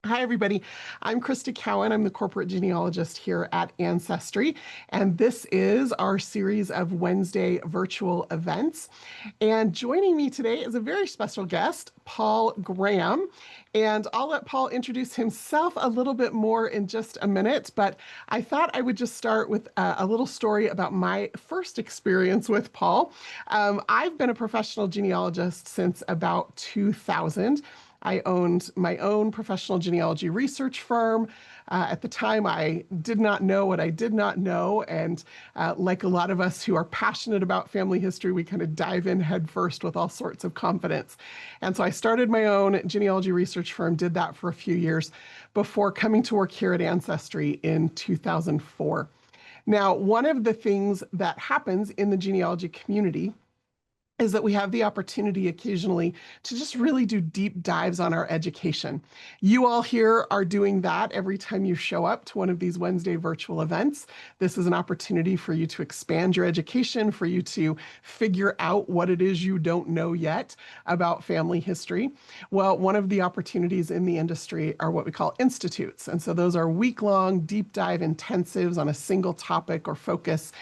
Hi, everybody. I'm Krista Cowan. I'm the corporate genealogist here at Ancestry, and this is our series of Wednesday virtual events. And joining me today is a very special guest, Paul Graham. And I'll let Paul introduce himself a little bit more in just a minute, but I thought I would just start with a little story about my first experience with Paul. I've been a professional genealogist since about 2000. I owned my own professional genealogy research firm. At the time, I did not know what I did not know. And like a lot of us who are passionate about family history, we kind of dive in headfirst with all sorts of confidence. And so I started my own genealogy research firm, did that for a few years before coming to work here at Ancestry in 2004. Now, one of the things that happens in the genealogy community is that we have the opportunity occasionally to just really do deep dives on our education. You all here are doing that every time you show up to one of these Wednesday virtual events. This is an opportunity for you to expand your education, for you to figure out what it is you don't know yet about family history. Well, one of the opportunities in the industry are what we call institutes. And so those are week-long deep dive intensives on a single topic or focus.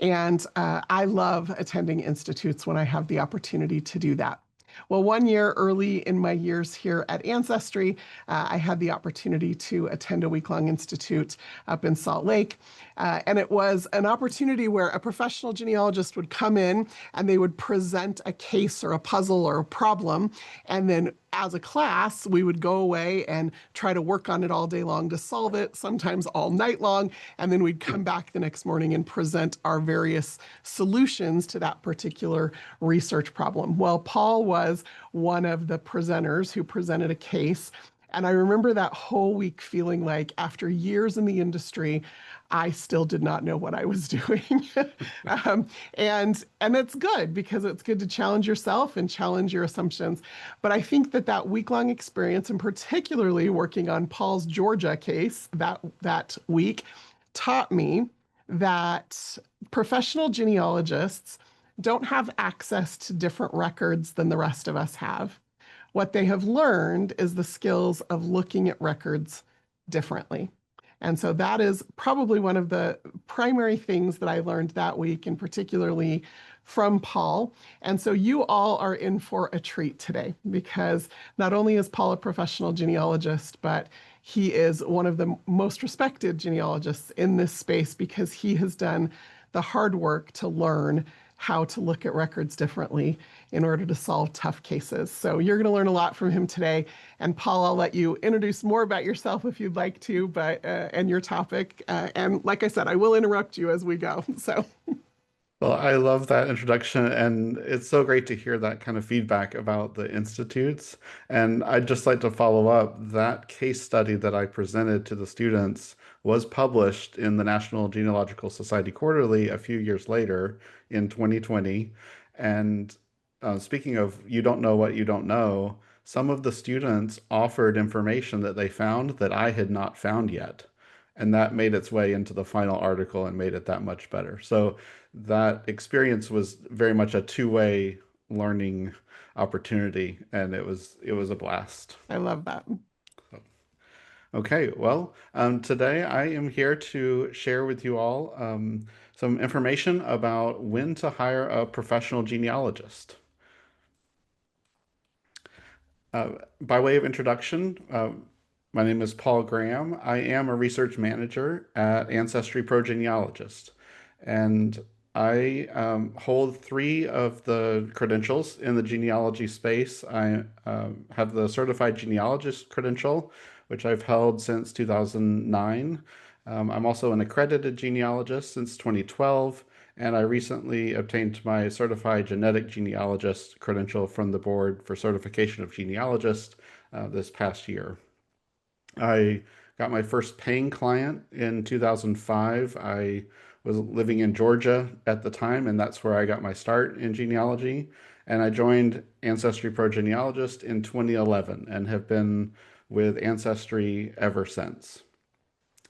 And I love attending institutes when I have the opportunity to do that. Well, one year early in my years here at Ancestry, I had the opportunity to attend a week-long institute up in Salt Lake. And it was an opportunity where a professional genealogist would come in and they would present a case or a puzzle or a problem. And then as a class, we would go away and try to work on it all day long to solve it, sometimes all night long. And then we'd come back the next morning and present our various solutions to that particular research problem. Well, Paul was one of the presenters who presented a case. And I remember that whole week feeling like after years in the industry, I still did not know what I was doing. And it's good because it's good to challenge yourself and challenge your assumptions. But I think that that week-long experience, and particularly working on Paul's Georgia case that week, taught me that professional genealogists don't have access to different records than the rest of us have. What they have learned is the skills of looking at records differently. And so that is probably one of the primary things that I learned that week, and particularly from Paul. And so you all are in for a treat today because not only is Paul a professional genealogist, but he is one of the most respected genealogists in this space because he has done the hard work to learn how to look at records differently in order to solve tough cases. So you're going to learn a lot from him today. And Paul, I'll let you introduce more about yourself if you'd like to, and your topic. And like I said, I will interrupt you as we go. So Well, I love that introduction, and it's so great to hear that kind of feedback about the institutes. And I'd just like to follow up that case study that I presented to the students was published in the National Genealogical Society Quarterly a few years later in 2020. And speaking of you don't know what you don't know, some of the students offered information that they found that I had not found yet. And that made its way into the final article and made it that much better. So that experience was very much a two-way learning opportunity, and it was a blast. I love that. Okay, well, today I am here to share with you all some information about when to hire a professional genealogist. Uh, by way of introduction, my name is Paul Graham. I am a research manager at Ancestry Genealogist, and I hold three of the credentials in the genealogy space. I have the certified genealogist credential, which I've held since 2009. I'm also an accredited genealogist since 2012, and I recently obtained my certified genetic genealogist credential from the Board for Certification of Genealogists this past year. I got my first paying client in 2005. I was living in Georgia at the time, and that's where I got my start in genealogy. And I joined Ancestry Genealogist in 2011 and have been with Ancestry ever since.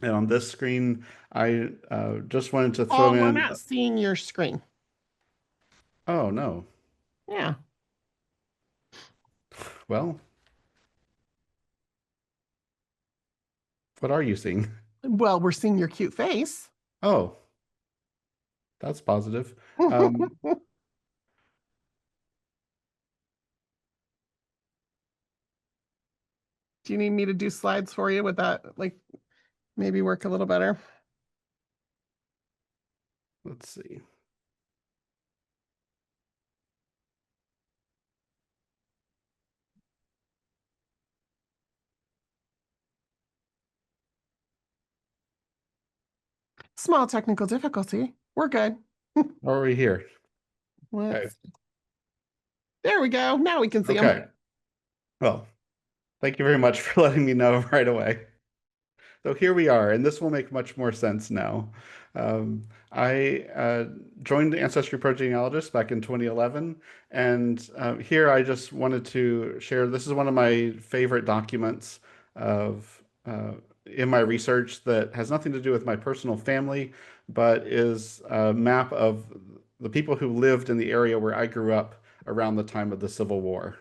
And on this screen, I just wanted to throw Paul, we're in, not seeing your screen. oh no, Yeah. well, What are you seeing? Well, we're seeing your cute face. Oh, that's positive. Um, Do you need me to do slides for you? Would that like maybe work a little better? let's see. Small technical difficulty. We're good. What are we here? Okay. Let's, there we go. Now we can see them. Okay. Well, thank you very much for letting me know right away. So here we are, and this will make much more sense now. I joined Ancestry Pro Genealogist back in 2011, and here I just wanted to share. This is one of my favorite documents of in my research that has nothing to do with my personal family, but is a map of the people who lived in the area where I grew up around the time of the Civil War.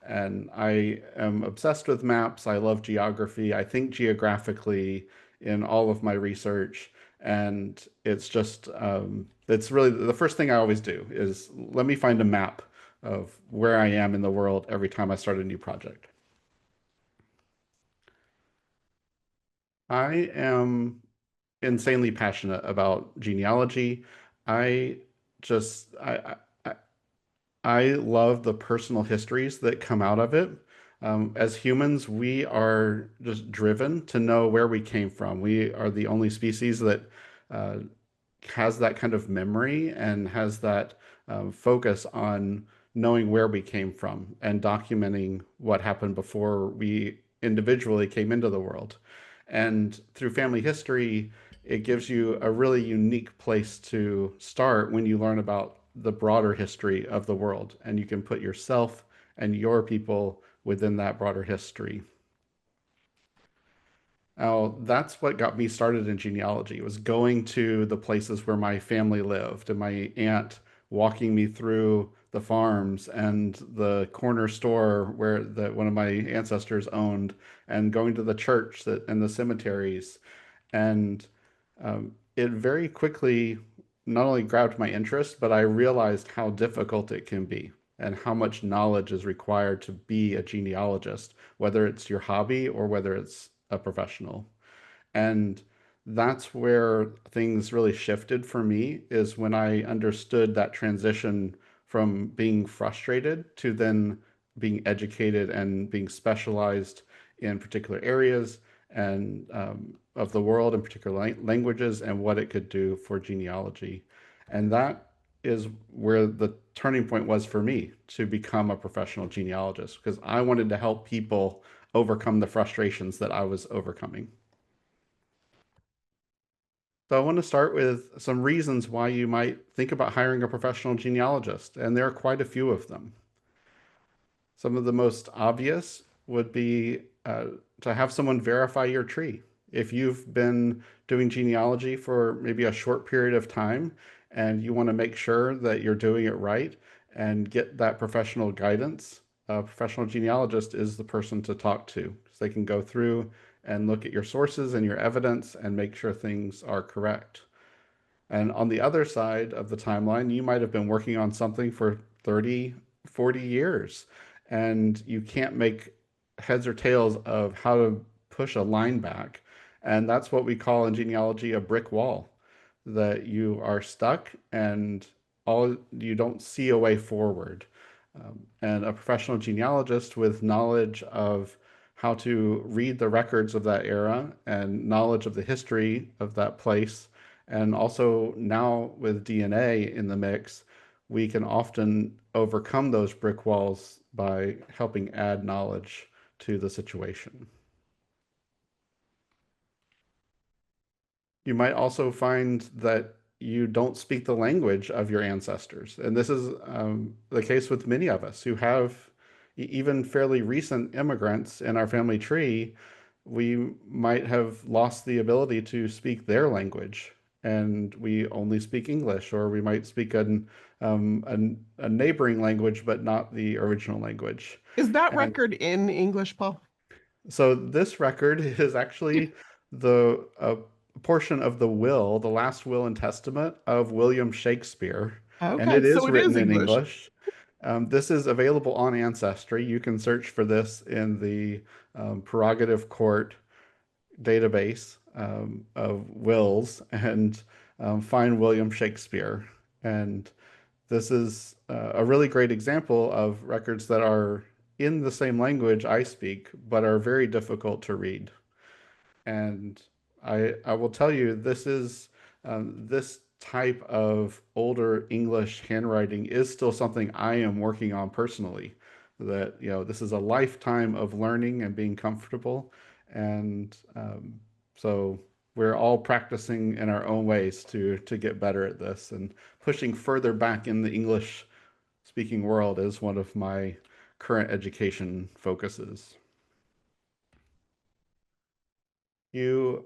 And I am obsessed with maps. I love geography. I think geographically in all of my research. And it's really the first thing I always do is let me find a map of where I am in the world every time I start a new project. I am insanely passionate about genealogy. I just, I, I love the personal histories that come out of it. As humans, we are just driven to know where we came from. We are the only species that uh, has that kind of memory and has that focus on knowing where we came from and documenting what happened before we individually came into the world. And through family history, it gives you a really unique place to start when you learn about the broader history of the world, and you can put yourself and your people within that broader history. Now, that's what got me started in genealogy, was going to the places where my family lived and my aunt walking me through the farms and the corner store where one of my ancestors owned and going to the church and the cemeteries. And it very quickly not only grabbed my interest, but I realized how difficult it can be and how much knowledge is required to be a genealogist, whether it's your hobby or whether it's a professional. And that's where things really shifted for me is when I understood that transition from being frustrated to then being educated and being specialized in particular areas and of the world in particular languages and what it could do for genealogy. And that is where the turning point was for me to become a professional genealogist because I wanted to help people overcome the frustrations that I was overcoming. So I want to start with some reasons why you might think about hiring a professional genealogist, and there are quite a few of them. Some of the most obvious would be to have someone verify your tree. If you've been doing genealogy for maybe a short period of time and you want to make sure that you're doing it right and get that professional guidance, a professional genealogist is the person to talk to. So they can go through and look at your sources and your evidence and make sure things are correct. And on the other side of the timeline, you might have been working on something for 30, 40 years, and you can't make heads or tails of how to push a line back. And that's what we call in genealogy a brick wall, that you are stuck and all you don't see a way forward. And a professional genealogist with knowledge of how to read the records of that era and knowledge of the history of that place and also now with DNA in the mix, we can often overcome those brick walls by helping add knowledge to the situation. You might also find that you don't speak the language of your ancestors. And this is the case with many of us who have even fairly recent immigrants in our family tree. We might have lost the ability to speak their language and we only speak English, or we might speak a neighboring language, but not the original language. Is that And record in English, Paul? so this record is actually the portion of the will, the last will and testament of William Shakespeare, and Okay, it so is it is written in English. English. This is available on Ancestry. You can search for this in the Prerogative Court database of wills and find William Shakespeare. And this is a really great example of records that are in the same language I speak, but are very difficult to read. And I will tell you, this type of older English handwriting is still something I am working on personally. That, this is a lifetime of learning and being comfortable. And so we're all practicing in our own ways to get better at this, and pushing further back in the English speaking world is one of my current education focuses. You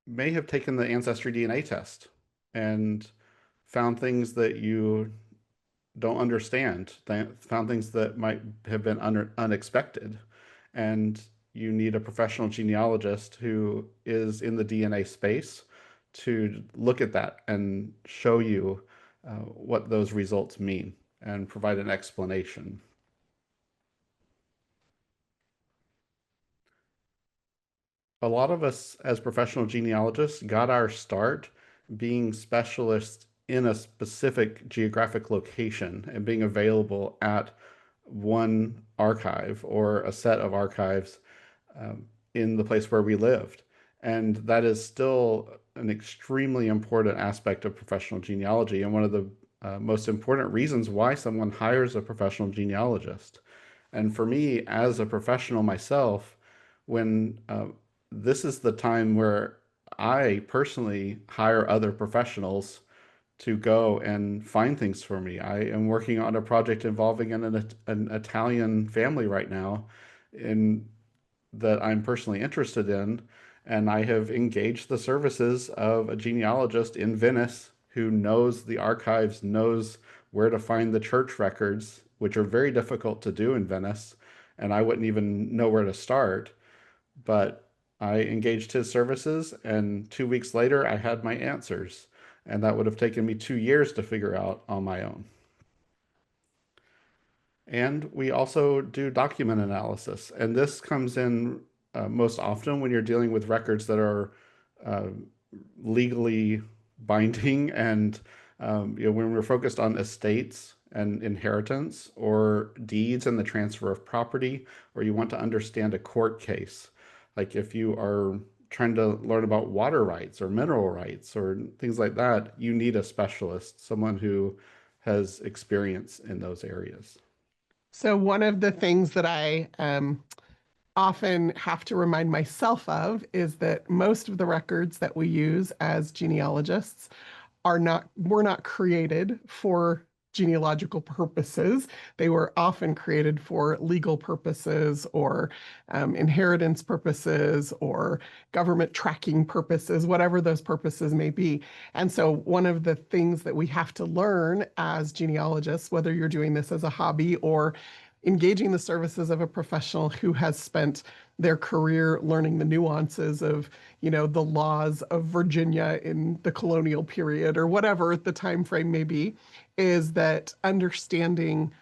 may have taken the Ancestry DNA test and found things that you don't understand, found things that might have been unexpected. And you need a professional genealogist who is in the DNA space to look at that and show you what those results mean and provide an explanation. A lot of us as professional genealogists got our start being specialists in a specific geographic location and being available at one archive or a set of archives in the place where we lived. And that is still an extremely important aspect of professional genealogy, and one of the most important reasons why someone hires a professional genealogist. And for me, as a professional myself, when this is the time where I personally hire other professionals to go and find things for me. I am working on a project involving an Italian family right now in that I'm personally interested in, and I have engaged the services of a genealogist in Venice who knows the archives, knows where to find the church records, which are very difficult to do in Venice, and I wouldn't even know where to start. But I engaged his services, and 2 weeks later, I had my answers. And that would have taken me 2 years to figure out on my own. And we also do document analysis. And this comes in most often when you're dealing with records that are uh, legally binding, and when we're focused on estates and inheritance or deeds and the transfer of property, or you want to understand a court case. Like if you are trying to learn about water rights or mineral rights or things like that, you need a specialist, someone who has experience in those areas. So one of the things that I often have to remind myself of is that most of the records that we use as genealogists were not created for genealogical purposes. They were often created for legal purposes or inheritance purposes or government tracking purposes, whatever those purposes may be. And so, one of the things that we have to learn as genealogists, whether you're doing this as a hobby or engaging the services of a professional who has spent their career learning the nuances of, the laws of Virginia in the colonial period or whatever the time frame may be, is that understanding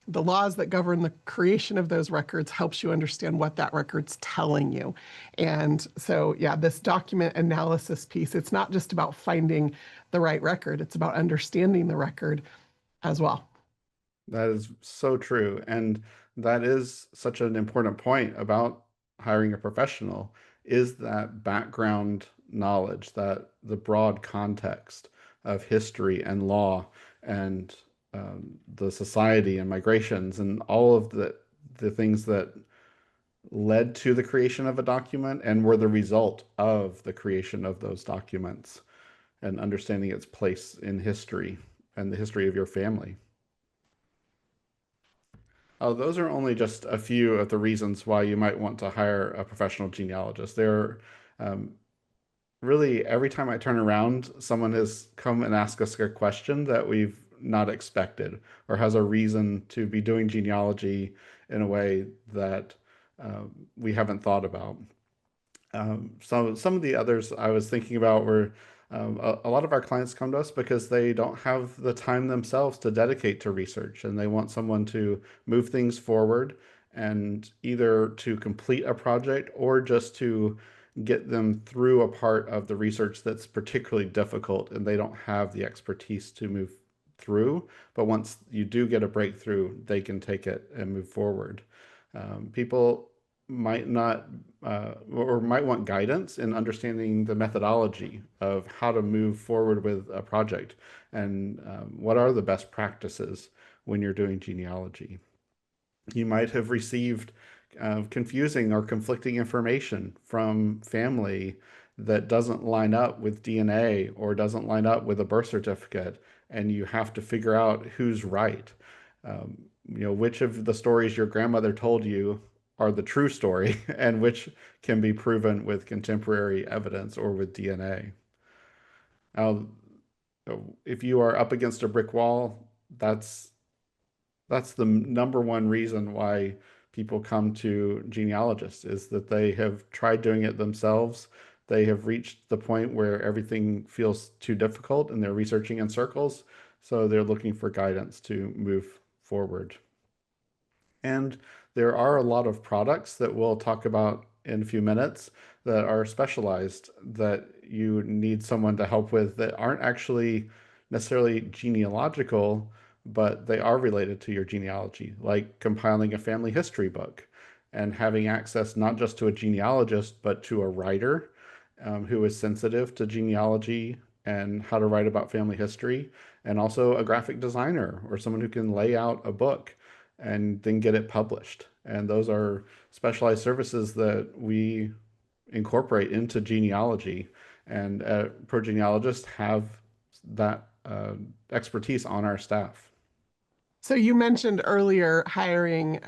the laws that govern the creation of those records helps you understand what that record's telling you. And so, yeah, this document analysis piece, it's not just about finding the right record, it's about understanding the record as well. That is so true. And that is such an important point about hiring a professional, is that background knowledge, that the broad context of history and law and the society and migrations and all of the things that led to the creation of a document and were the result of the creation of those documents, and understanding its place in history and the history of your family. Oh, those are only just a few of the reasons why you might want to hire a professional genealogist. There, um, really, every time I turn around, someone has come and asked us a question that we've not expected, or has a reason to be doing genealogy in a way that we haven't thought about. So some of the others I was thinking about were a lot of our clients come to us because they don't have the time themselves to dedicate to research, and they want someone to move things forward and either to complete a project or just to get them through a part of the research that's particularly difficult and they don't have the expertise to move through. But once you do get a breakthrough, they can take it and move forward. People might not or might want guidance in understanding the methodology of how to move forward with a project and what are the best practices when you're doing genealogy. You might have received confusing or conflicting information from family that doesn't line up with DNA or doesn't line up with a birth certificate, and you have to figure out who's right. Which of the stories your grandmother told you are the true story, and which can be proven with contemporary evidence or with DNA. Now, if you are up against a brick wall, that's the number one reason why people come to genealogists is that they have tried doing it themselves. They have reached the point where everything feels too difficult and they're researching in circles. So they're looking for guidance to move forward. And there are a lot of products that we'll talk about in a few minutes that are specialized that you need someone to help with that aren't actually necessarily genealogical, but they are related to your genealogy, like compiling a family history book and having access not just to a genealogist, but to a writer who is sensitive to genealogy and how to write about family history, and also a graphic designer or someone who can lay out a book and then get it published. And those are specialized services that we incorporate into genealogy. And progenealogists have that expertise on our staff. So you mentioned earlier hiring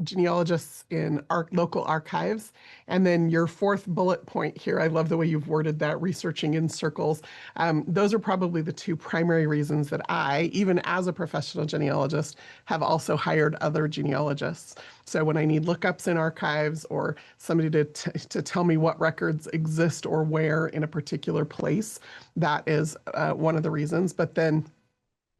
genealogists in our local archives. And then your fourth bullet point here, I love the way you've worded that, researching in circles. Those are probably the two primary reasons that I, even as a professional genealogist, have also hired other genealogists. So when I need lookups in archives or somebody to tell me what records exist or where in a particular place, that is one of the reasons. But then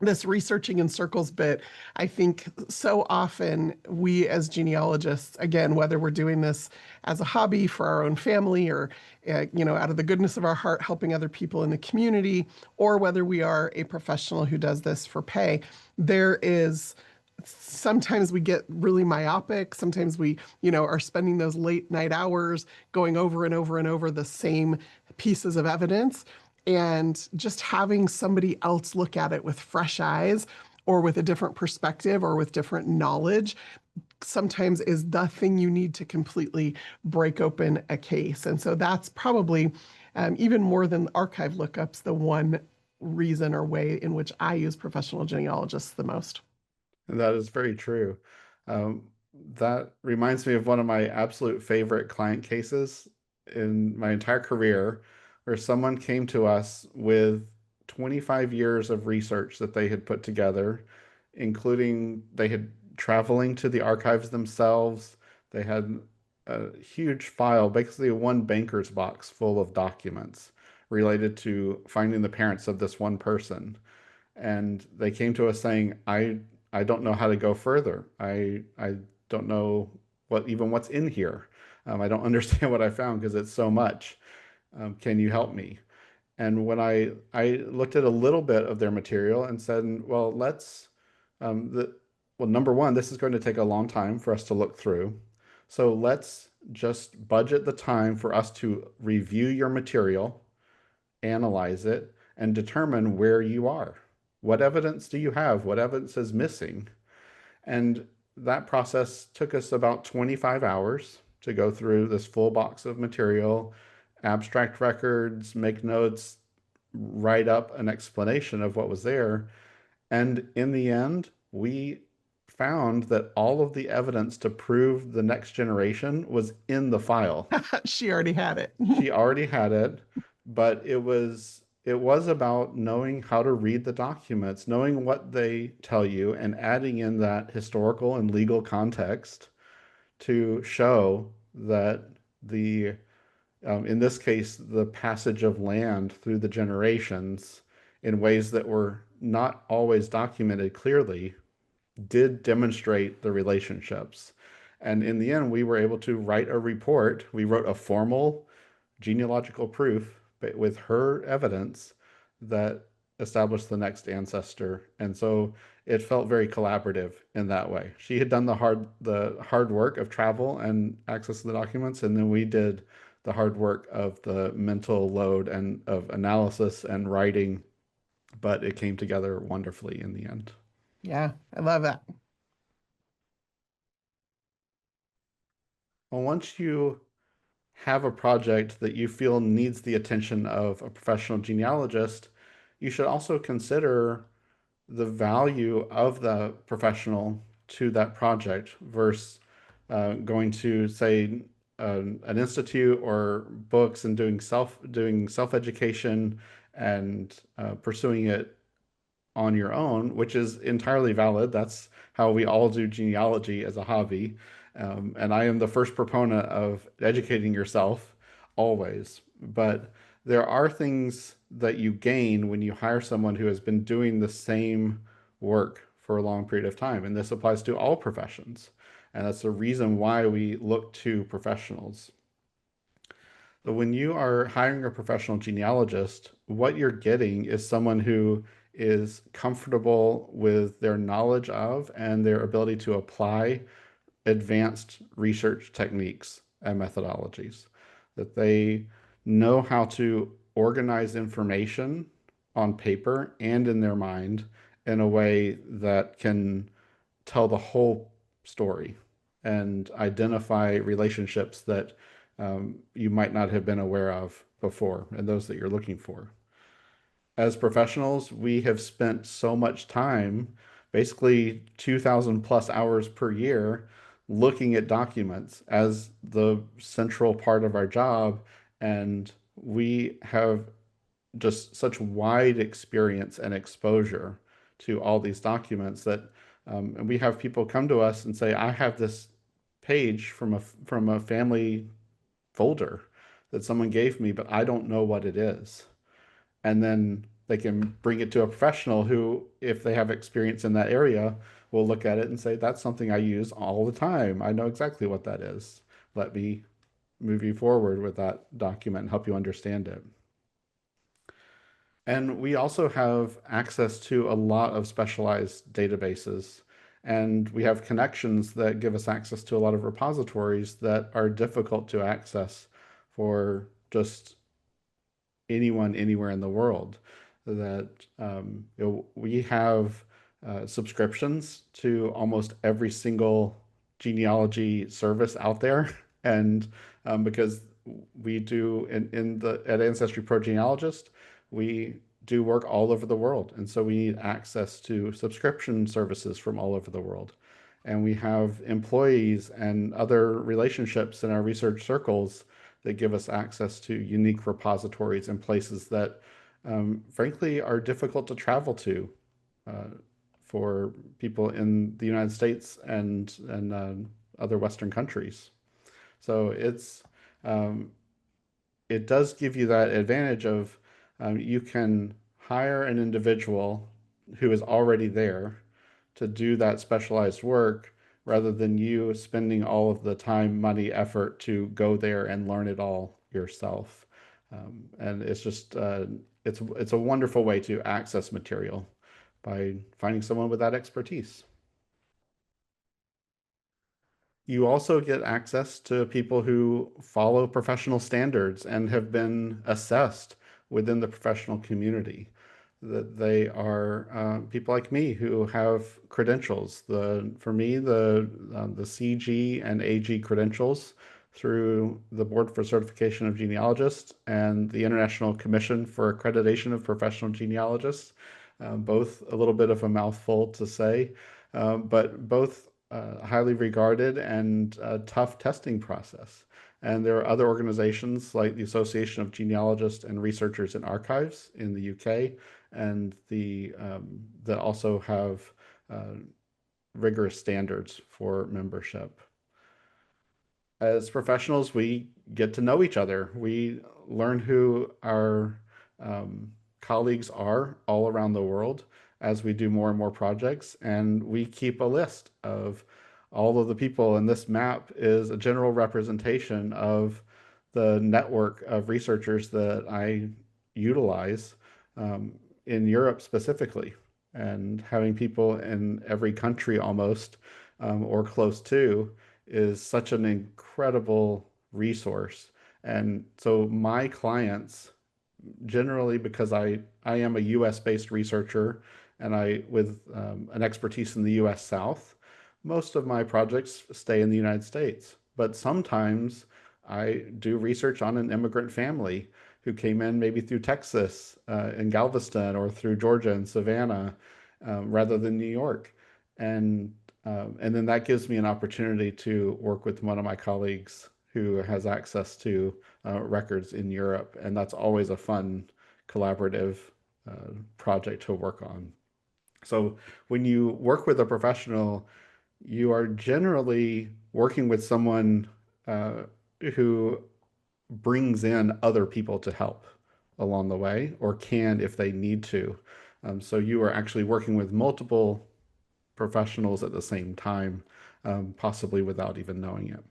this researching in circles bit, I think so often we as genealogists, again, whether we're doing this as a hobby for our own family or, out of the goodness of our heart, helping other people in the community, or whether we are a professional who does this for pay, there is sometimes we get really myopic. Sometimes we, are spending those late night hours going over and over and over the same pieces of evidence. And just having somebody else look at it with fresh eyes or with a different perspective or with different knowledge sometimes is the thing you need to completely break open a case. And so that's probably even more than archive lookups, the one reason or way in which I use professional genealogists the most. And that is very true. Um, that reminds me of one of my absolute favorite client cases in my entire career, where someone came to us with 25 years of research that they had put together, including they had traveling to the archives themselves. They had a huge file, basically one banker's box full of documents related to finding the parents of this one person. And they came to us saying, I don't know how to go further. I don't know what's in here. I don't understand what I found because it's so much. Can you help me? And when I looked at a little bit of their material and said, well, um, the, number one, this is going to take a long time for us to look through. So let's just budget the time for us to review your material, analyze it, and determine where you are. What evidence do you have? What evidence is missing? And that process took us about 25 hours to go through this full box of material, abstract records, make notes, write up an explanation of what was there. And in the end, we found that all of the evidence to prove the next generation was in the file. She already had it. She already had it, but it was about knowing how to read the documents, knowing what they tell you, and adding in that historical and legal context to show that the In this case, the passage of land through the generations in ways that were not always documented clearly did demonstrate the relationships. And in the end, we were able to write a report. We wrote a formal genealogical proof, but with her evidence that established the next ancestor. And so it felt very collaborative in that way. She had done the hard work of travel and access to the documents, and then we did the hard work of the mental load and of analysis and writing, but it came together wonderfully in the end. Yeah, I love that. Well, once you have a project that you feel needs the attention of a professional genealogist, you should also consider the value of the professional to that project versus going to, say, an institute or books and doing self education and pursuing it on your own, which is entirely valid. That's how we all do genealogy as a hobby. And I am the first proponent of educating yourself always. But there are things that you gain when you hire someone who has been doing the same work for a long period of time. And this applies to all professions. And that's the reason why we look to professionals. So when you are hiring a professional genealogist, what you're getting is someone who is comfortable with their knowledge of and their ability to apply advanced research techniques and methodologies, that they know how to organize information on paper and in their mind in a way that can tell the whole story and identify relationships that you might not have been aware of before and those that you're looking for. As professionals, we have spent so much time, basically 2,000 plus hours per year, looking at documents as the central part of our job. And we have just such wide experience and exposure to all these documents that and we have people come to us and say, I have this page from a family folder that someone gave me, but I don't know what it is. And then they can bring it to a professional who, if they have experience in that area, will look at it and say, that's something I use all the time. I know exactly what that is. Let me move you forward with that document and help you understand it. And we also have access to a lot of specialized databases. And we have connections that give us access to a lot of repositories that are difficult to access for just anyone anywhere in the world. That we have subscriptions to almost every single genealogy service out there, and because we do in the at Ancestry Pro Genealogist, we do work all over the world, and so we need access to subscription services from all over the world. And we have employees and other relationships in our research circles that give us access to unique repositories and places that, frankly, are difficult to travel to uh, for people in the United States and other Western countries. So um, it does give you that advantage of you can hire an individual who is already there to do that specialized work rather than you spending all of the time, money, effort to go there and learn it all yourself. And it's just it's a wonderful way to access material by finding someone with that expertise. You also get access to people who follow professional standards and have been assessed within the professional community. That they are people like me who have credentials. For me, the CG and AG credentials through the Board for Certification of Genealogists and the International Commission for Accreditation of Professional Genealogists, both a little bit of a mouthful to say, but both highly regarded and a tough testing process. And there are other organizations like the Association of Genealogists and Researchers in Archives in the UK, and that also have uh, rigorous standards for membership. As professionals, we get to know each other. We learn who our um, colleagues are all around the world as we do more and more projects, and we keep a list of all of the people. And this map is a general representation of the network of researchers that I utilize um, in Europe specifically. And having people in every country almost or close to is such an incredible resource. And so my clients, generally because I am a US based researcher and I with an expertise in the US South, most of my projects stay in the United States. But sometimes I do research on an immigrant family who came in maybe through Texas in Galveston or through Georgia and Savannah rather than New York. And then that gives me an opportunity to work with one of my colleagues who has access to records in Europe, and that's always a fun collaborative project to work on. So when you work with a professional, you are generally working with someone uh, who brings in other people to help along the way, or can if they need to. So you are actually working with multiple professionals at the same time, possibly without even knowing it.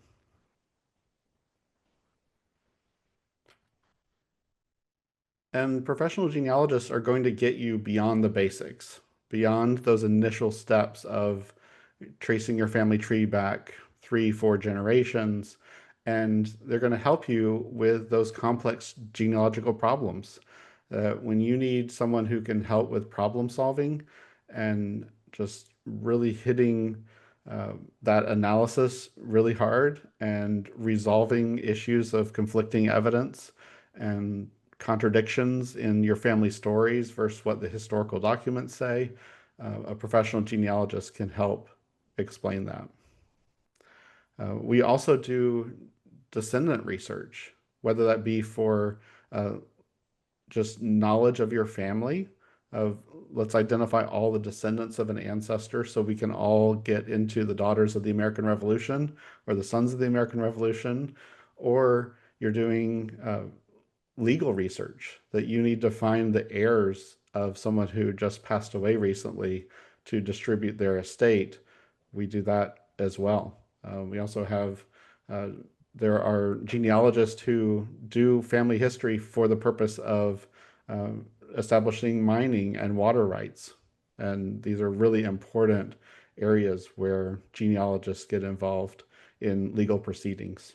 And professional genealogists are going to get you beyond the basics, beyond those initial steps of tracing your family tree back 3, 4 generations. And they're going to help you with those complex genealogical problems. When you need someone who can help with problem solving and just really hitting that analysis really hard and resolving issues of conflicting evidence and contradictions in your family stories versus what the historical documents say, a professional genealogist can help explain that. We also do descendant research, whether that be for uh, just knowledge of your family, of let's identify all the descendants of an ancestor so we can all get into the daughters of the American Revolution or the sons of the American Revolution, or you're doing legal research that you need to find the heirs of someone who just passed away recently to distribute their estate. We do that as well. We also have, uh, there are genealogists who do family history for the purpose of um, establishing mining and water rights. And these are really important areas where genealogists get involved in legal proceedings.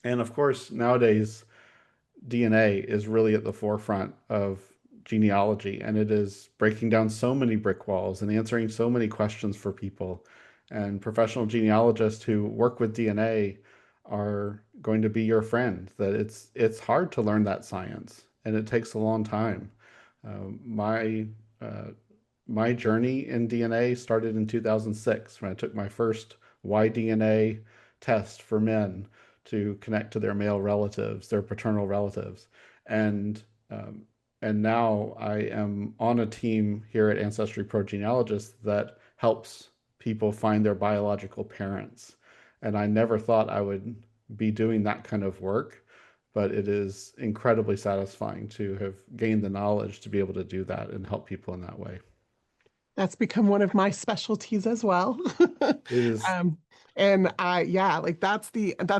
And of course, nowadays, DNA is really at the forefront of genealogy, and it is breaking down so many brick walls and answering so many questions for people. And professional genealogists who work with DNA are going to be your friend. That it's hard to learn that science, and it takes a long time. My my journey in DNA started in 2006 when I took my first Y-DNA test for men to connect to their male relatives, their paternal relatives. And um, and now I am on a team here at Ancestry Pro Genealogist that helps people find their biological parents. And I never thought I would be doing that kind of work, but it is incredibly satisfying to have gained the knowledge to be able to do that and help people in that way. That's become one of my specialties as well. It is, Um, and yeah, like that's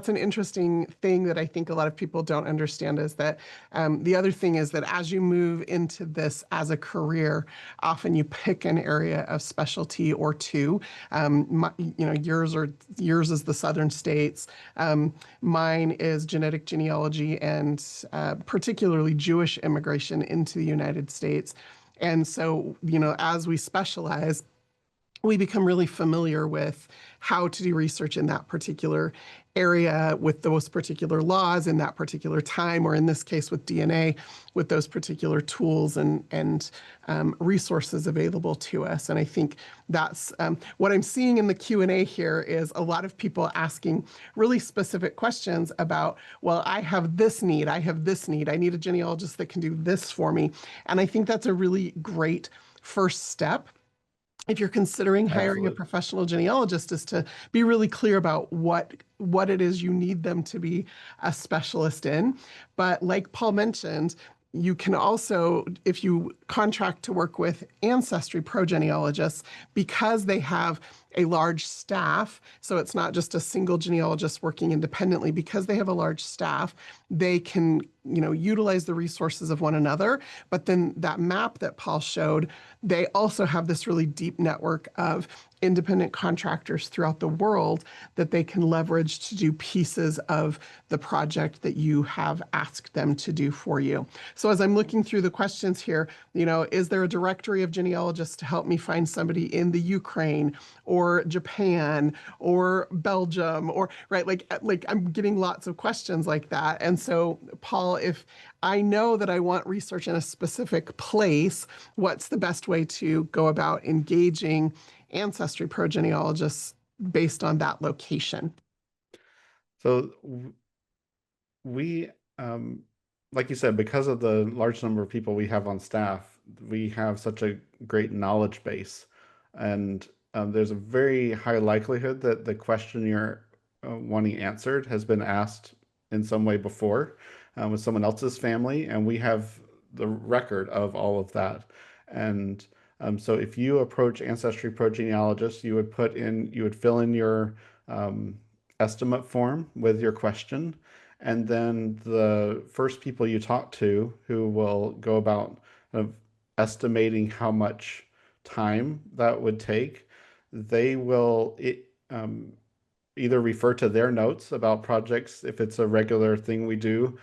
an interesting thing that I think a lot of people don't understand is that the other thing is that as you move into this as a career, often you pick an area of specialty or two. Yours is the southern states. Mine is genetic genealogy and particularly Jewish immigration into the United States. And so, as we specialize, we become really familiar with how to do research in that particular area with those particular laws in that particular time, or in this case with DNA, with those particular tools and resources available to us. And I think that's what I'm seeing in the Q&A here is a lot of people asking really specific questions about, well, I have this need, I have this need, I need a genealogist that can do this for me. And I think that's a really great first step if you're considering hiring a Absolutely. professional genealogist, is to be really clear about what it is you need them to be a specialist in. But like Paul mentioned, you can also, if you contract to work with Ancestry genealogists, because they have a large staff, so it's not just a single genealogist working independently, because they have a large staff, they can, utilize the resources of one another. But then that map that Paul showed, they also have this really deep network of independent contractors throughout the world that they can leverage to do pieces of the project that you have asked them to do for you. So as I'm looking through the questions here, is there a directory of genealogists to help me find somebody in the Ukraine or Japan or Belgium, or right, like I'm getting lots of questions like that. And so Paul, if I know that I want research in a specific place, what's the best way to go about engaging Ancestry genealogists based on that location? So we, um, like you said, because of the large number of people we have on staff, we have such a great knowledge base. And there's a very high likelihood that the question you're wanting answered has been asked in some way before with someone else's family. And we have the record of all of that. And so if you approach Ancestry Genealogist, you would fill in your um, estimate form with your question, and then the first people you talk to who will go about kind of estimating how much time that would take, they will either refer to their notes about projects if it's a regular thing we do,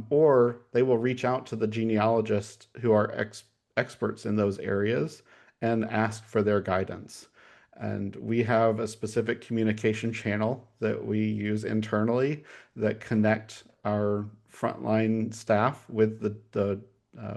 or they will reach out to the genealogists who are experts in those areas and ask for their guidance. And we have a specific communication channel that we use internally that connect our frontline staff with the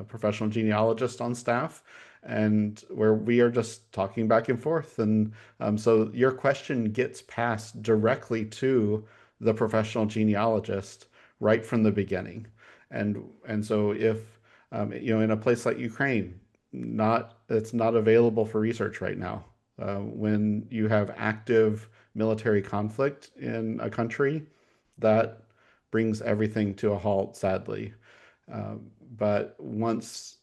professional genealogist on staff, and where we are just talking back and forth. And so your question gets passed directly to the professional genealogist right from the beginning. And so if in a place like Ukraine, not it's not available for research right now. When you have active military conflict in a country, that brings everything to a halt, sadly. But once,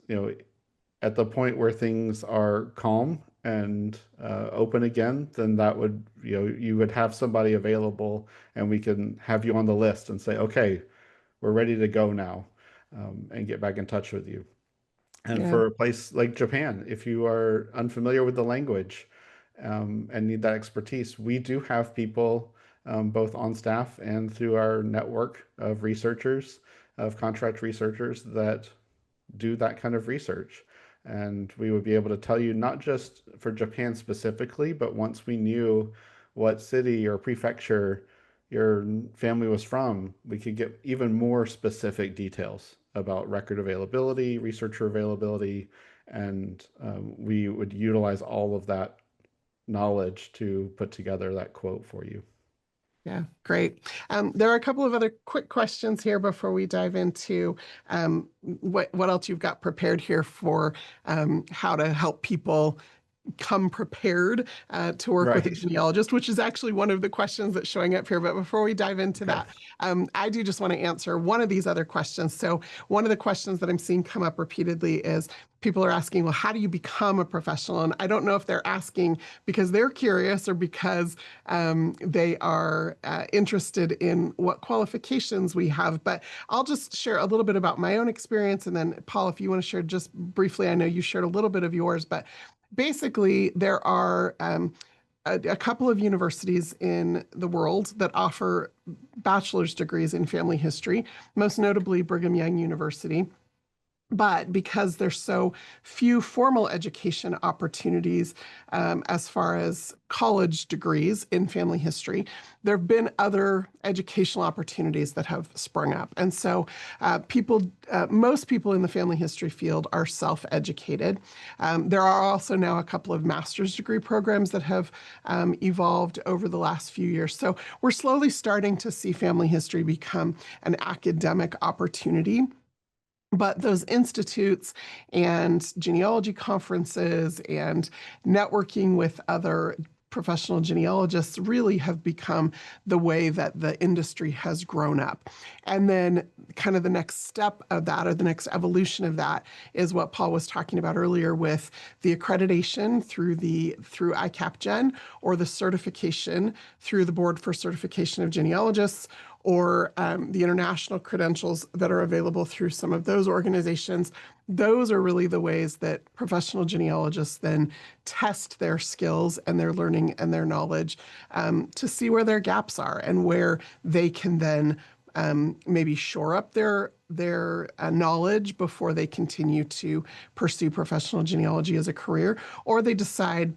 at the point where things are calm and open again, then you would have somebody available, and we can have you on the list and say, okay, we're ready to go now, and get back in touch with you. And Yeah. for a place like Japan, if you are unfamiliar with the language, and need that expertise, we do have people both on staff and through our network of researchers, of contract researchers that do that kind of research. And we would be able to tell you not just for Japan specifically, but once we knew what city or prefecture your family was from, we could get even more specific details about record availability, researcher availability, and we would utilize all of that knowledge to put together that quote for you. Yeah, great. There are a couple of other quick questions here before we dive into what else you've got prepared here for how to help people come prepared to work with a Right. genealogist, which is actually one of the questions that's showing up here. But before we dive into Okay. that, I do just want to answer one of these other questions. So one of the questions that I'm seeing come up repeatedly is people are asking, well, how do you become a professional? And I don't know if they're asking because they're curious or because they are interested in what qualifications we have. But I'll just share a little bit about my own experience. And then, Paul, if you want to share just briefly, I know you shared a little bit of yours, but basically, there are a couple of universities in the world that offer bachelor's degrees in family history, most notably Brigham Young University. But because there's so few formal education opportunities as far as college degrees in family history, there have been other educational opportunities that have sprung up. And so most people in the family history field are self-educated. There are also now a couple of master's degree programs that have evolved over the last few years. So we're slowly starting to see family history become an academic opportunity. But those institutes and genealogy conferences and networking with other professional genealogists really have become the way that the industry has grown up. And then, kind of the next step of that, or the next evolution of that, is what Paul was talking about earlier with the accreditation through ICAPGen, or the certification through the Board for Certification of Genealogists, or the international credentials that are available through some of those organizations. Those are really the ways that professional genealogists then test their skills and their learning and their knowledge, to see where their gaps are and where they can then maybe shore up their knowledge before they continue to pursue professional genealogy as a career, or they decide,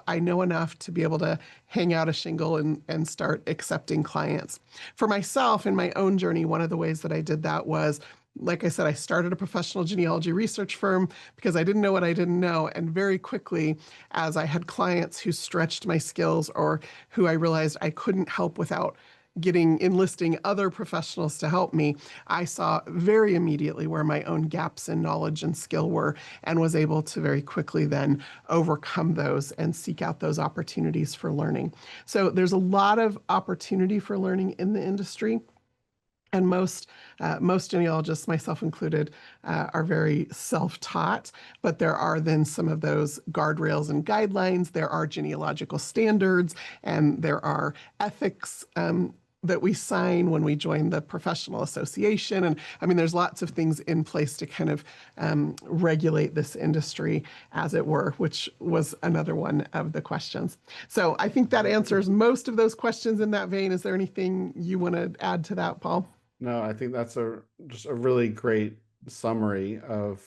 I know enough to be able to hang out a shingle and start accepting clients. For myself, in my own journey, one of the ways that I did that was, like I said, I started a professional genealogy research firm because I didn't know what I didn't know. And very quickly, as I had clients who stretched my skills, or who I realized I couldn't help without enlisting other professionals to help me, I saw very immediately where my own gaps in knowledge and skill were, and was able to very quickly then overcome those and seek out those opportunities for learning. So there's a lot of opportunity for learning in the industry. And most genealogists, myself included, are very self-taught, but there are then some of those guardrails and guidelines. There are genealogical standards, and there are ethics that we sign when we join the professional association. And I mean, there's lots of things in place to kind of regulate this industry, as it were, which was another one of the questions. So I think that answers most of those questions in that vein. Is there anything you want to add to that, Paul? No, I think that's just a really great summary of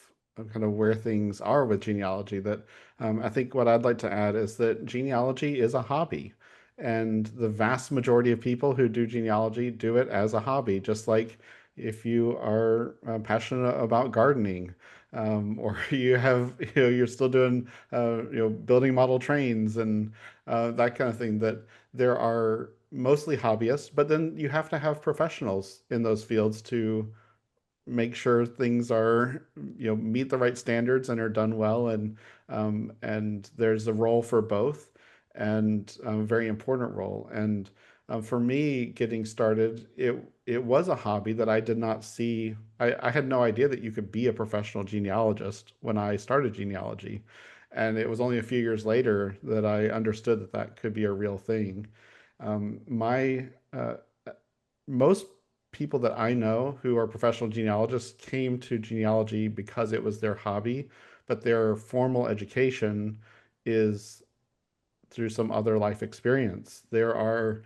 kind of where things are with genealogy. That I think what I'd like to add is that genealogy is a hobby, and the vast majority of people who do genealogy do it as a hobby, just like if you are passionate about gardening, or you're still doing building model trains and that kind of thing. That there are mostly hobbyists, but then you have to have professionals in those fields to make sure things are, meet the right standards and are done well. And there's a role for both, and a very important role. And for me, getting started, it was a hobby that I did not see. I had no idea that you could be a professional genealogist when I started genealogy. And it was only a few years later that I understood that that could be a real thing. My Most people that I know who are professional genealogists came to genealogy because it was their hobby, but their formal education is through some other life experience. There are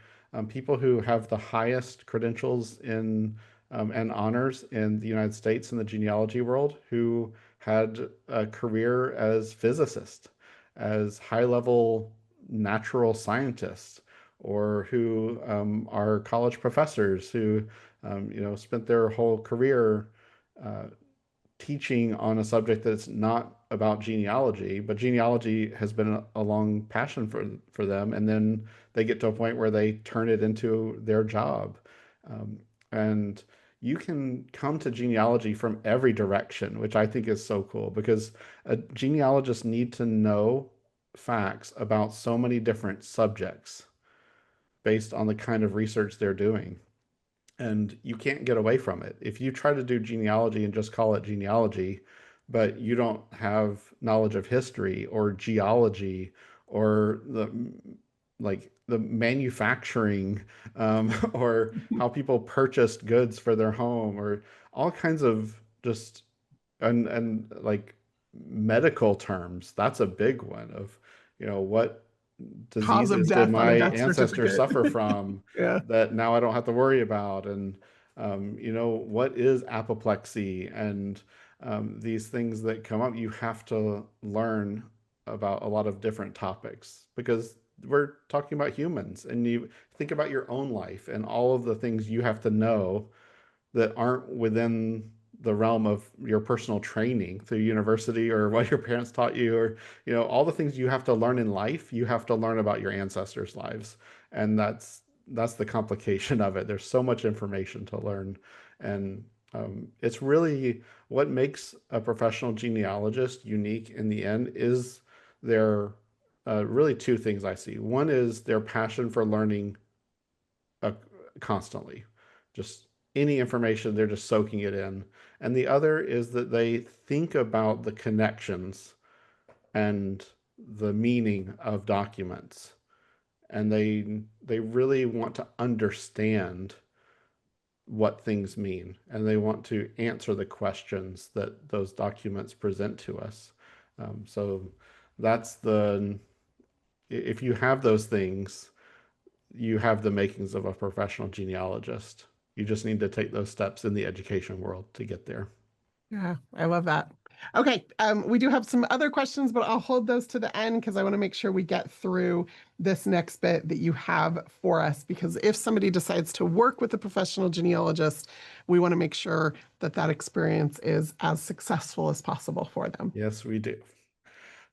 people who have the highest credentials in and honors in the United States in the genealogy world who had a career as physicists, as high-level natural scientists, or who are college professors who spent their whole career uh, teaching on a subject that's not about genealogy, but genealogy has been a long passion for them, and then they get to a point where they turn it into their job. And you can come to genealogy from every direction, which I think is so cool, because a genealogist need to know facts about so many different subjects based on the kind of research they're doing. And you can't get away from it. If you try to do genealogy and just call it genealogy, but you don't have knowledge of history or geology or the manufacturing, or how people purchased goods for their home, or all kinds of just and like medical terms. That's a big one of, what Cause of diseases did death on my a death ancestors certificate. suffer from Yeah. that now I don't have to worry about. And what is apoplexy, and these things that come up, you have to learn about a lot of different topics, because we're talking about humans, and you think about your own life and all of the things you have to know that aren't within the realm of your personal training through university or what your parents taught you, or all the things you have to learn in life, you have to learn about your ancestors' lives. And that's the complication of it. There's so much information to learn. And It's really what makes a professional genealogist unique in the end is their really two things I see. One is their passion for learning uh, constantly, just any information, they're just soaking it in. And the other is that they think about the connections and the meaning of documents. And they really want to understand what things mean, and they want to answer the questions that those documents present to us. So that's if you have those things, you have the makings of a professional genealogist. You just need to take those steps in the education world to get there. Yeah, I love that. Okay, we do have some other questions, but I'll hold those to the end because I want to make sure we get through this next bit that you have for us. Because if somebody decides to work with a professional genealogist, we want to make sure that that experience is as successful as possible for them. Yes, we do.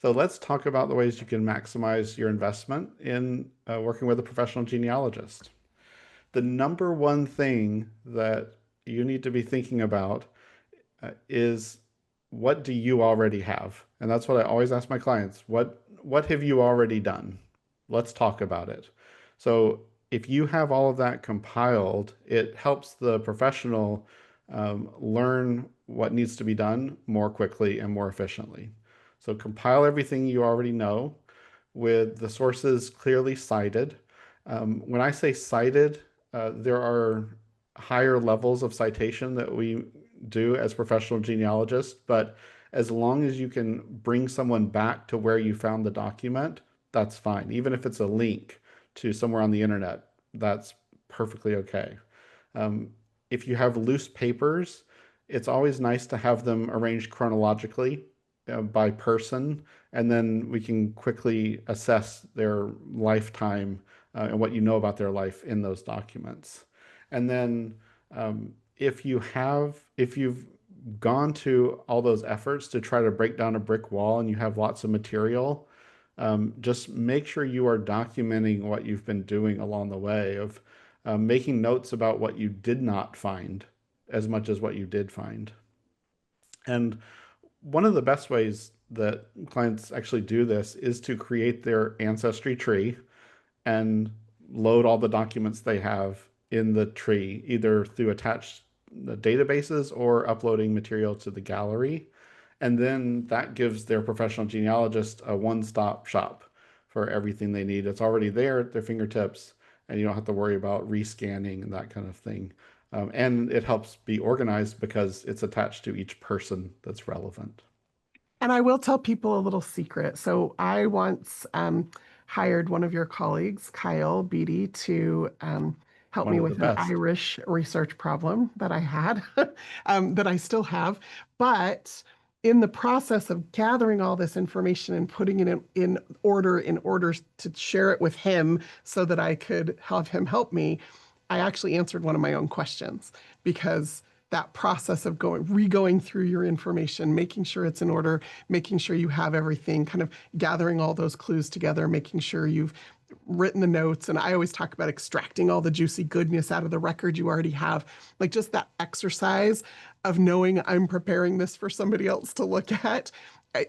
So let's talk about the ways you can maximize your investment in working with a professional genealogist. The number one thing that you need to be thinking about is what do you already have? And that's what I always ask my clients. What have you already done? Let's talk about it. So if you have all of that compiled, it helps the professional learn what needs to be done more quickly and more efficiently. So compile everything you already know with the sources clearly cited. When I say cited, there are higher levels of citation that we do as professional genealogists, but as long as you can bring someone back to where you found the document, that's fine. Even if it's a link to somewhere on the internet, that's perfectly okay. Um, if you have loose papers, it's always nice to have them arranged chronologically by person, and then we can quickly assess their lifetime and what you know about their life in those documents. And then if you've gone to all those efforts to try to break down a brick wall and you have lots of material, just make sure you are documenting what you've been doing along the way of making notes about what you did not find as much as what you did find. And one of the best ways that clients actually do this is to create their ancestry tree and load all the documents they have in the tree, either through attached databases or uploading material to the gallery. And then that gives their professional genealogist a one-stop shop for everything they need. It's already there at their fingertips, and you don't have to worry about rescanning and that kind of thing. And it helps be organized because it's attached to each person that's relevant. And I will tell people a little secret. So I once hired one of your colleagues, Kyle Beatty, to help One me of the with an best. Irish research problem that I had, that I still have. But in the process of gathering all this information and putting it in order to share it with him so that I could have him help me, I actually answered one of my own questions because that process of re-going through your information, making sure it's in order, making sure you have everything, kind of gathering all those clues together, making sure you've written the notes. And I always talk about extracting all the juicy goodness out of the record you already have. Like just that exercise of knowing I'm preparing this for somebody else to look at.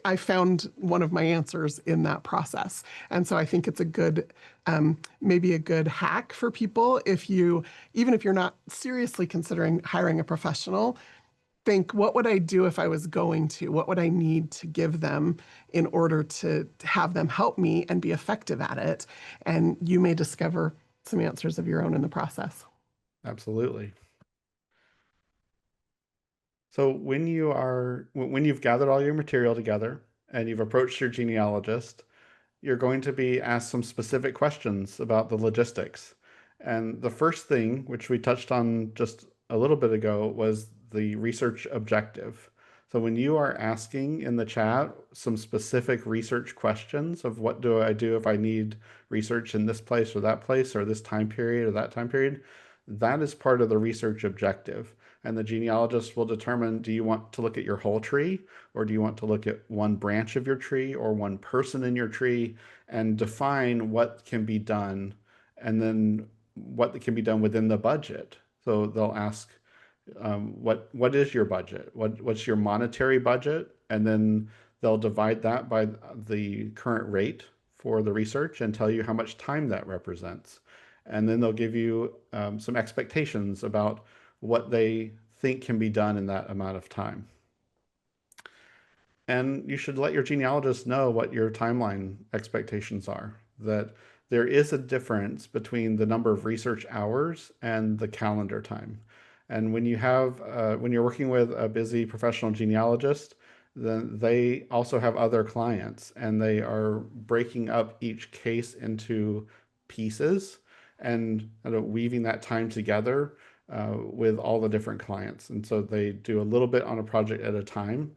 I found one of my answers in that process. And so I think it's a good, maybe a good hack for people if you, even if you're not seriously considering hiring a professional, think, what would I do if I was going to? What would I need to give them in order to have them help me and be effective at it? And you may discover some answers of your own in the process. Absolutely. So when you've gathered all your material together and you've approached your genealogist, you're going to be asked some specific questions about the logistics. And the first thing, which we touched on just a little bit ago, was the research objective. So when you are asking in the chat some specific research questions of what do I do if I need research in this place or this time period or that time period, that is part of the research objective. And the genealogist will determine, do you want to look at your whole tree, or do you want to look at one branch of your tree or one person in your tree, and define what can be done and then what can be done within the budget. So they'll ask, what is your budget? What's your monetary budget? And then they'll divide that by the current rate for the research and tell you how much time that represents. And then they'll give you some expectations about what they think can be done in that amount of time. And you should let your genealogist know what your timeline expectations are, that there is a difference between the number of research hours and the calendar time. And when you're working with a busy professional genealogist, then they also have other clients and they are breaking up each case into pieces and kind of weaving that time together with all the different clients. And so they do a little bit on a project at a time.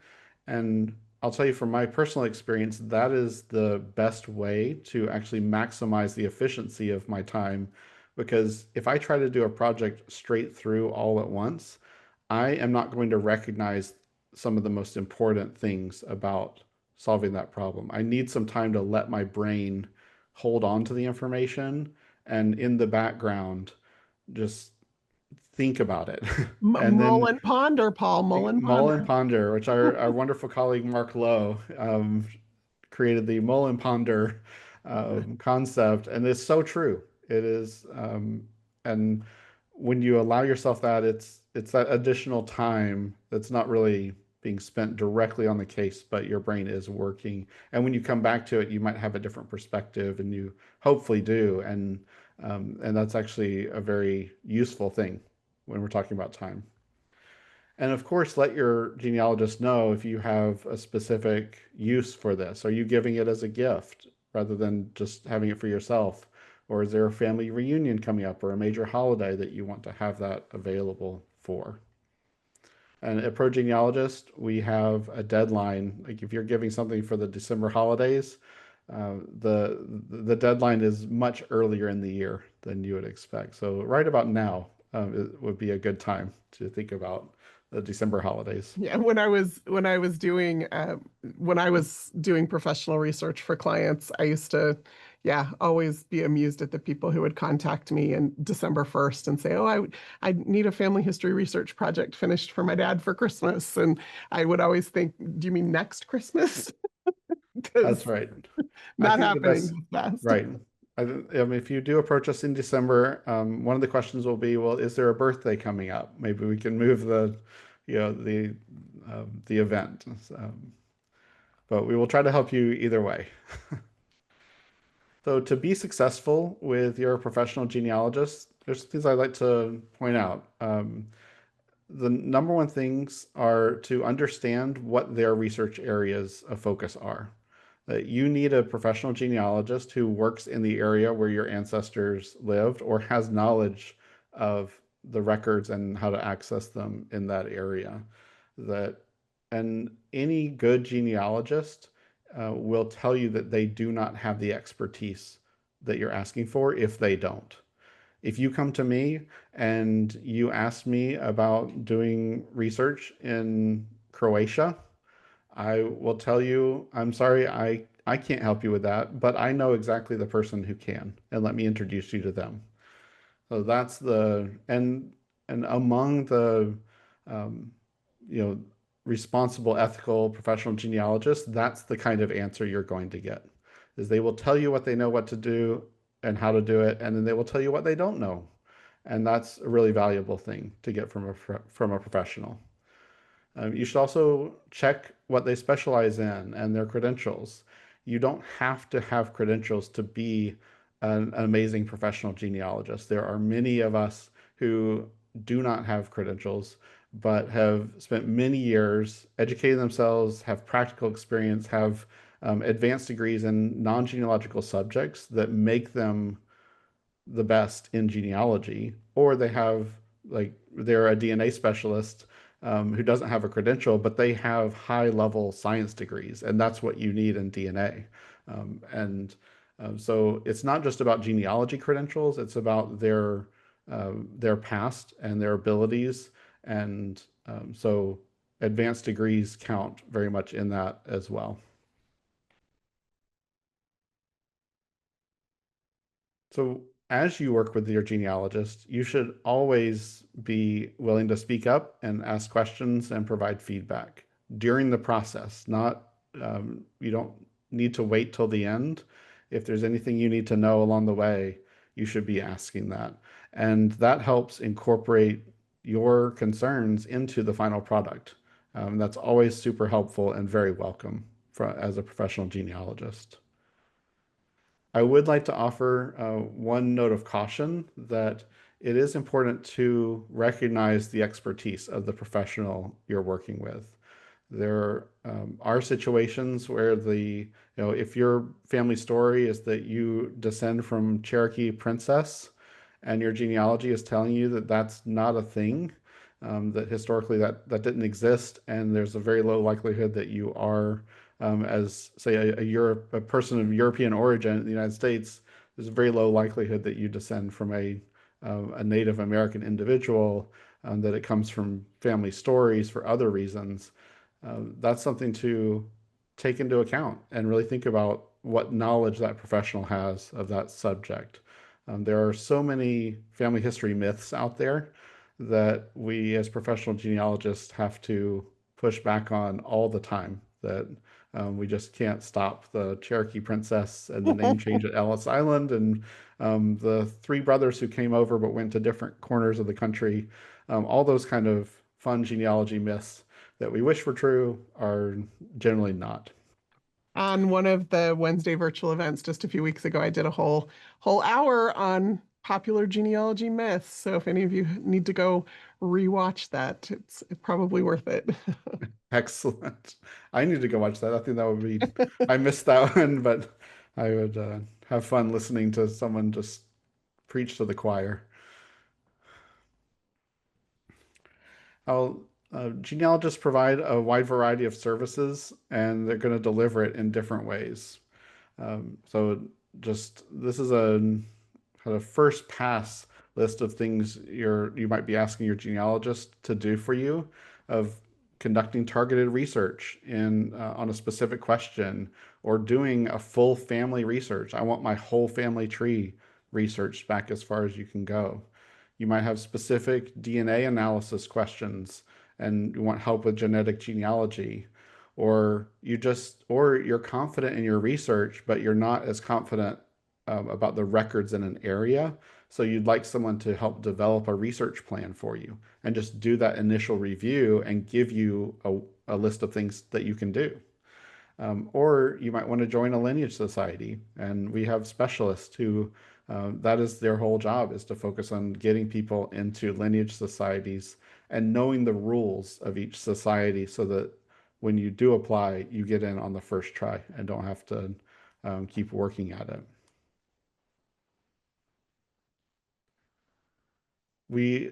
And I'll tell you from my personal experience, that is the best way to actually maximize the efficiency of my time. Because if I try to do a project straight through all at once, I am not going to recognize some of the most important things about solving that problem. I need some time to let my brain hold on to the information and in the background just think about it. And Mull then and ponder, Paul. Mull and Mull and ponder. Ponder, which our wonderful colleague Mark Lowe created the Mull and Ponder concept, and it's so true. It is, and when you allow yourself that, it's that additional time that's not really being spent directly on the case, but your brain is working. And when you come back to it, you might have a different perspective, and you hopefully do. And that's actually a very useful thing when we're talking about time. And of course, let your genealogist know if you have a specific use for this. Are you giving it as a gift rather than just having it for yourself? Or is there a family reunion coming up or a major holiday that you want to have that available for? And at ProGenealogist, we have a deadline. Like if you're giving something for the December holidays, the deadline is much earlier in the year than you would expect. So right about now, it would be a good time to think about the December holidays. Yeah, when I was doing professional research for clients, I used to, yeah, always be amused at the people who would contact me in December 1st and say, "Oh, I need a family history research project finished for my dad for Christmas." And I would always think, "Do you mean next Christmas?" That's Because right. I not think the happening best, this fast. right. I mean, if you do approach us in December, one of the questions will be, well, is there a birthday coming up? Maybe we can move the event. But we will try to help you either way. So to be successful with your professional genealogist, there's things I'd like to point out. The number one things are to understand what their research areas of focus are. That you need a professional genealogist who works in the area where your ancestors lived or has knowledge of the records and how to access them in that area. That and any good genealogist will tell you that they do not have the expertise that you're asking for if they don't. If you come to me and you ask me about doing research in Croatia, I will tell you, I'm sorry, I can't help you with that, but I know exactly the person who can, and let me introduce you to them. So that's and among the, um, you know, responsible, ethical, professional genealogists, that's the kind of answer you're going to get, is they will tell you what they know what to do and how to do it, and then they will tell you what they don't know. And that's a really valuable thing to get from a professional. You should also check what they specialize in and their credentials. You don't have to have credentials to be an amazing professional genealogist. There are many of us who do not have credentials, but have spent many years educating themselves, have practical experience, have advanced degrees in non-genealogical subjects that make them the best in genealogy, or they have like they're a DNA specialist who doesn't have a credential, but they have high level science degrees, and that's what you need in DNA. And So it's not just about genealogy credentials; it's about their past and their abilities, and so advanced degrees count very much in that as well. So as you work with your genealogist, you should always be willing to speak up and ask questions and provide feedback during the process. Not, you don't need to wait till the end. If there's anything you need to know along the way, you should be asking that. And that helps incorporate your concerns into the final product. That's always super helpful and very welcome as a professional genealogist. I would like to offer one note of caution that it is important to recognize the expertise of the professional you're working with. There are situations where if your family story is that you descend from Cherokee princess and your genealogy is telling you that that's not a thing, that historically that didn't exist, and there's a very low likelihood that you are, as say a person of European origin in the United States, there's a very low likelihood that you descend from a Native American individual, that it comes from family stories for other reasons. That's something to take into account and really think about what knowledge that professional has of that subject. There are so many family history myths out there that we as professional genealogists have to push back on all the time, that we just can't stop the Cherokee princess and the name change at Ellis Island, and the three brothers who came over but went to different corners of the country. All those kind of fun genealogy myths that we wish were true are generally not. On one of the Wednesday virtual events just a few weeks ago, I did a whole hour on popular genealogy myths. So if any of you need to go rewatch that, it's probably worth it. Excellent. I need to go watch that. I think that would be, I missed that one, but I would have fun listening to someone just preach to the choir. I'll, Genealogists provide a wide variety of services, and they're going to deliver it in different ways. So just this is a kind of first pass list of things you might be asking your genealogist to do for you, of conducting targeted research in on a specific question, or doing a full family research. I want my whole family tree researched back as far as you can go. You might have specific DNA analysis questions and you want help with genetic genealogy, or you're confident in your research, but you're not as confident about the records in an area. So you'd like someone to help develop a research plan for you and just do that initial review and give you a list of things that you can do. Or you might want to join a lineage society, and we have specialists who that is their whole job, is to focus on getting people into lineage societies and knowing the rules of each society so that when you do apply, you get in on the first try and don't have to keep working at it. We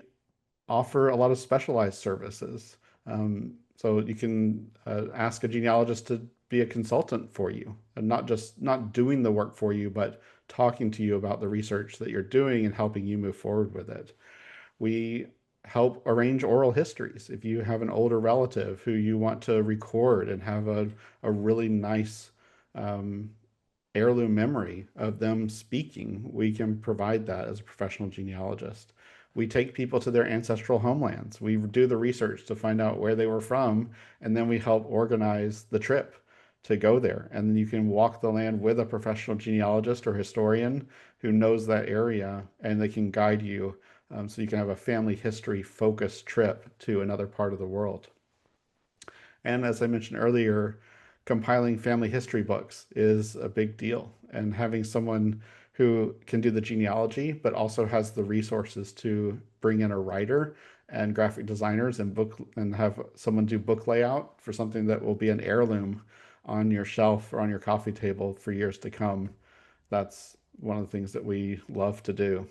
offer a lot of specialized services. So you can ask a genealogist to be a consultant for you, and not doing the work for you, but talking to you about the research that you're doing and helping you move forward with it. We help arrange oral histories. If you have an older relative who you want to record and have a really nice heirloom memory of them speaking, we can provide that as a professional genealogist. We take people to their ancestral homelands. We do the research to find out where they were from, and then we help organize the trip to go there. And then you can walk the land with a professional genealogist or historian who knows that area, and they can guide you, so you can have a family history focused trip to another part of the world. And as I mentioned earlier, compiling family history books is a big deal. And having someone who can do the genealogy, but also has the resources to bring in a writer and graphic designers and have someone do book layout for something that will be an heirloom on your shelf or on your coffee table for years to come. That's one of the things that we love to do.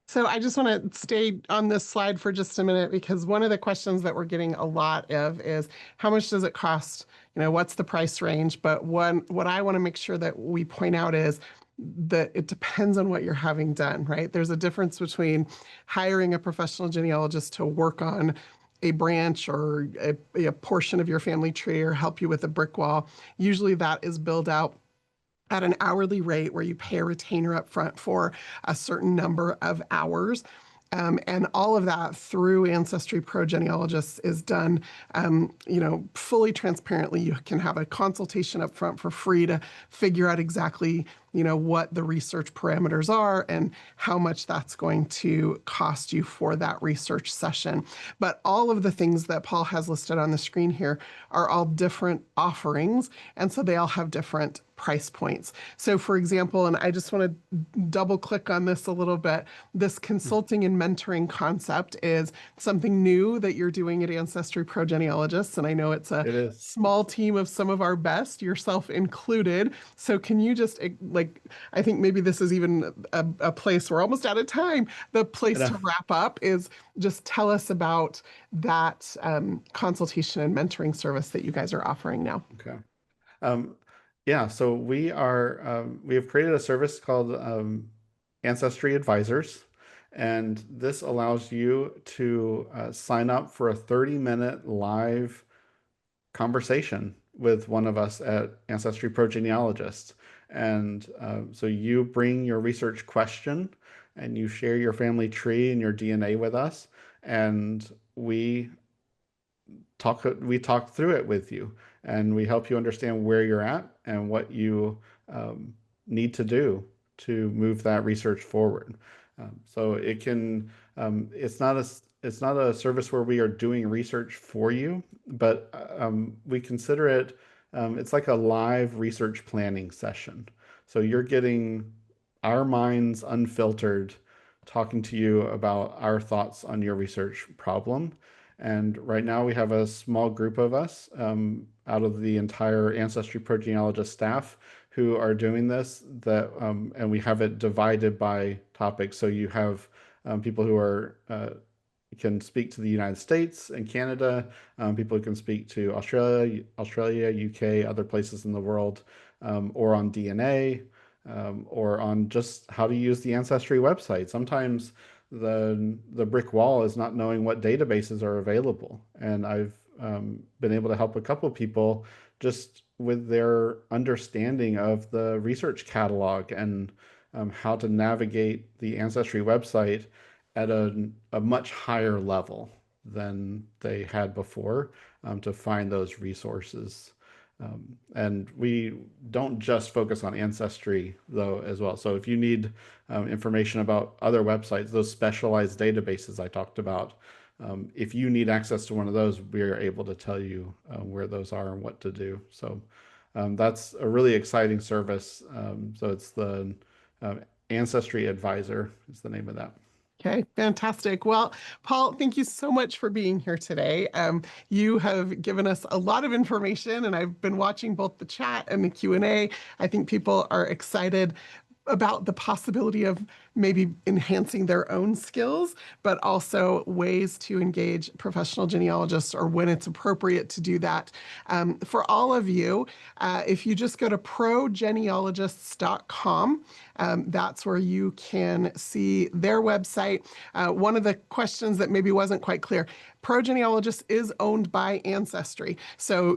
So I just want to stay on this slide for just a minute, because one of the questions that we're getting a lot of is how much does it cost? What's the price range? But what I want to make sure that we point out is that it depends on what you're having done, right? There's a difference between hiring a professional genealogist to work on a branch or a portion of your family tree or help you with a brick wall. Usually that is billed out at an hourly rate where you pay a retainer up front for a certain number of hours. And all of that through Ancestry Pro Genealogists is done, fully transparently. You can have a consultation up front for free to figure out exactly, what the research parameters are and how much that's going to cost you for that research session. But all of the things that Paul has listed on the screen here are all different offerings, and so they all have different price points. So for example, and I just want to double click on this a little bit, this consulting and mentoring concept is something new that you're doing at Ancestry Pro Genealogists, and I know it's a It is. small team of some of our best, yourself included. So can you just I think maybe this is even a place, we're almost out of time. The I place know. to wrap up is just tell us about that consultation and mentoring service that you guys are offering now. Okay. Um, yeah, so we have created a service called Ancestry Advisors, and this allows you to sign up for a 30-minute live conversation with one of us at Ancestry Pro Genealogists. And so you bring your research question and you share your family tree and your DNA with us, and we talk through it with you, and we help you understand where you're at and what you need to do to move that research forward. So it's not a service where we are doing research for you, but we consider it it's like a live research planning session. So you're getting our minds unfiltered, talking to you about our thoughts on your research problem. And right now we have a small group of us out of the entire Ancestry Pro Genealogist staff who are doing this. And we have it divided by topics. So you have people who are can speak to the United States and Canada, people who can speak to Australia, UK, other places in the world, or on DNA, or on just how to use the Ancestry website. Sometimes the brick wall is not knowing what databases are available, and I've been able to help a couple of people just with their understanding of the research catalog and how to navigate the Ancestry website at a much higher level than they had before to find those resources. And we don't just focus on Ancestry, though, as well. So if you need information about other websites, those specialized databases I talked about, if you need access to one of those, we are able to tell you where those are and what to do. So that's a really exciting service. So it's the Ancestry Advisor is the name of that. Okay, fantastic. Well, Paul, thank you so much for being here today. You have given us a lot of information, and I've been watching both the chat and the Q&A. I think people are excited about the possibility of maybe enhancing their own skills, but also ways to engage professional genealogists or when it's appropriate to do that. For all of you, if you just go to progenealogists.com, that's where you can see their website. One of the questions that maybe wasn't quite clear, Progenealogist is owned by Ancestry. So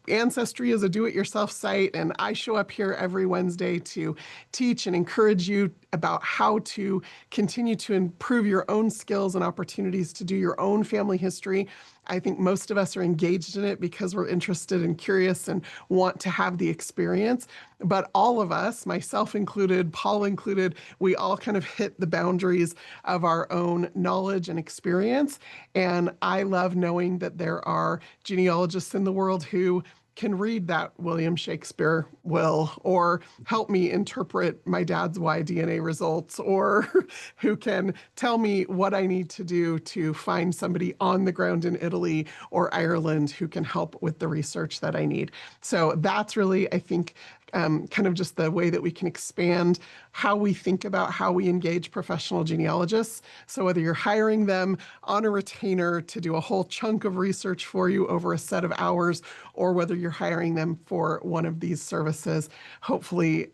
Ancestry is a do-it-yourself site, and I show up here every Wednesday to teach and encourage you about how to continue to improve your own skills and opportunities to do your own family history. I think most of us are engaged in it because we're interested and curious and want to have the experience. But all of us, myself included, Paul included, we all kind of hit the boundaries of our own knowledge and experience. And I love knowing that there are genealogists in the world who can read that William Shakespeare will, or help me interpret my dad's Y-DNA results, or who can tell me what I need to do to find somebody on the ground in Italy or Ireland who can help with the research that I need. So that's really, I think, kind of just the way that we can expand how we think about how we engage professional genealogists. So whether you're hiring them on a retainer to do a whole chunk of research for you over a set of hours, or whether you're hiring them for one of these services, hopefully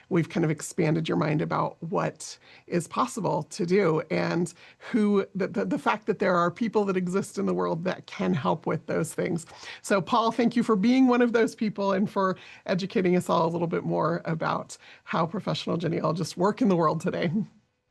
we've kind of expanded your mind about what is possible to do and the fact that there are people that exist in the world that can help with those things. So Paul, thank you for being one of those people and for educating us all all a little bit more about how professional genealogists work in the world today.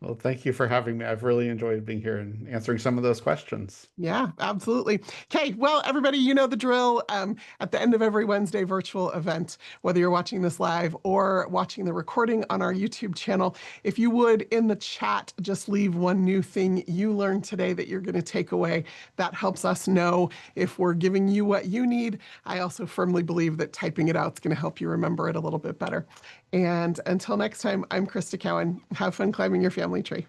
Well, thank you for having me. I've really enjoyed being here and answering some of those questions. Yeah, absolutely. Okay, well, everybody, you know the drill. At the end of every Wednesday virtual event, whether you're watching this live or watching the recording on our YouTube channel, if you would, in the chat, just leave one new thing you learned today that you're going to take away. That helps us know if we're giving you what you need. I also firmly believe that typing it out is going to help you remember it a little bit better. And until next time, I'm Krista Cowan. Have fun climbing your family tree.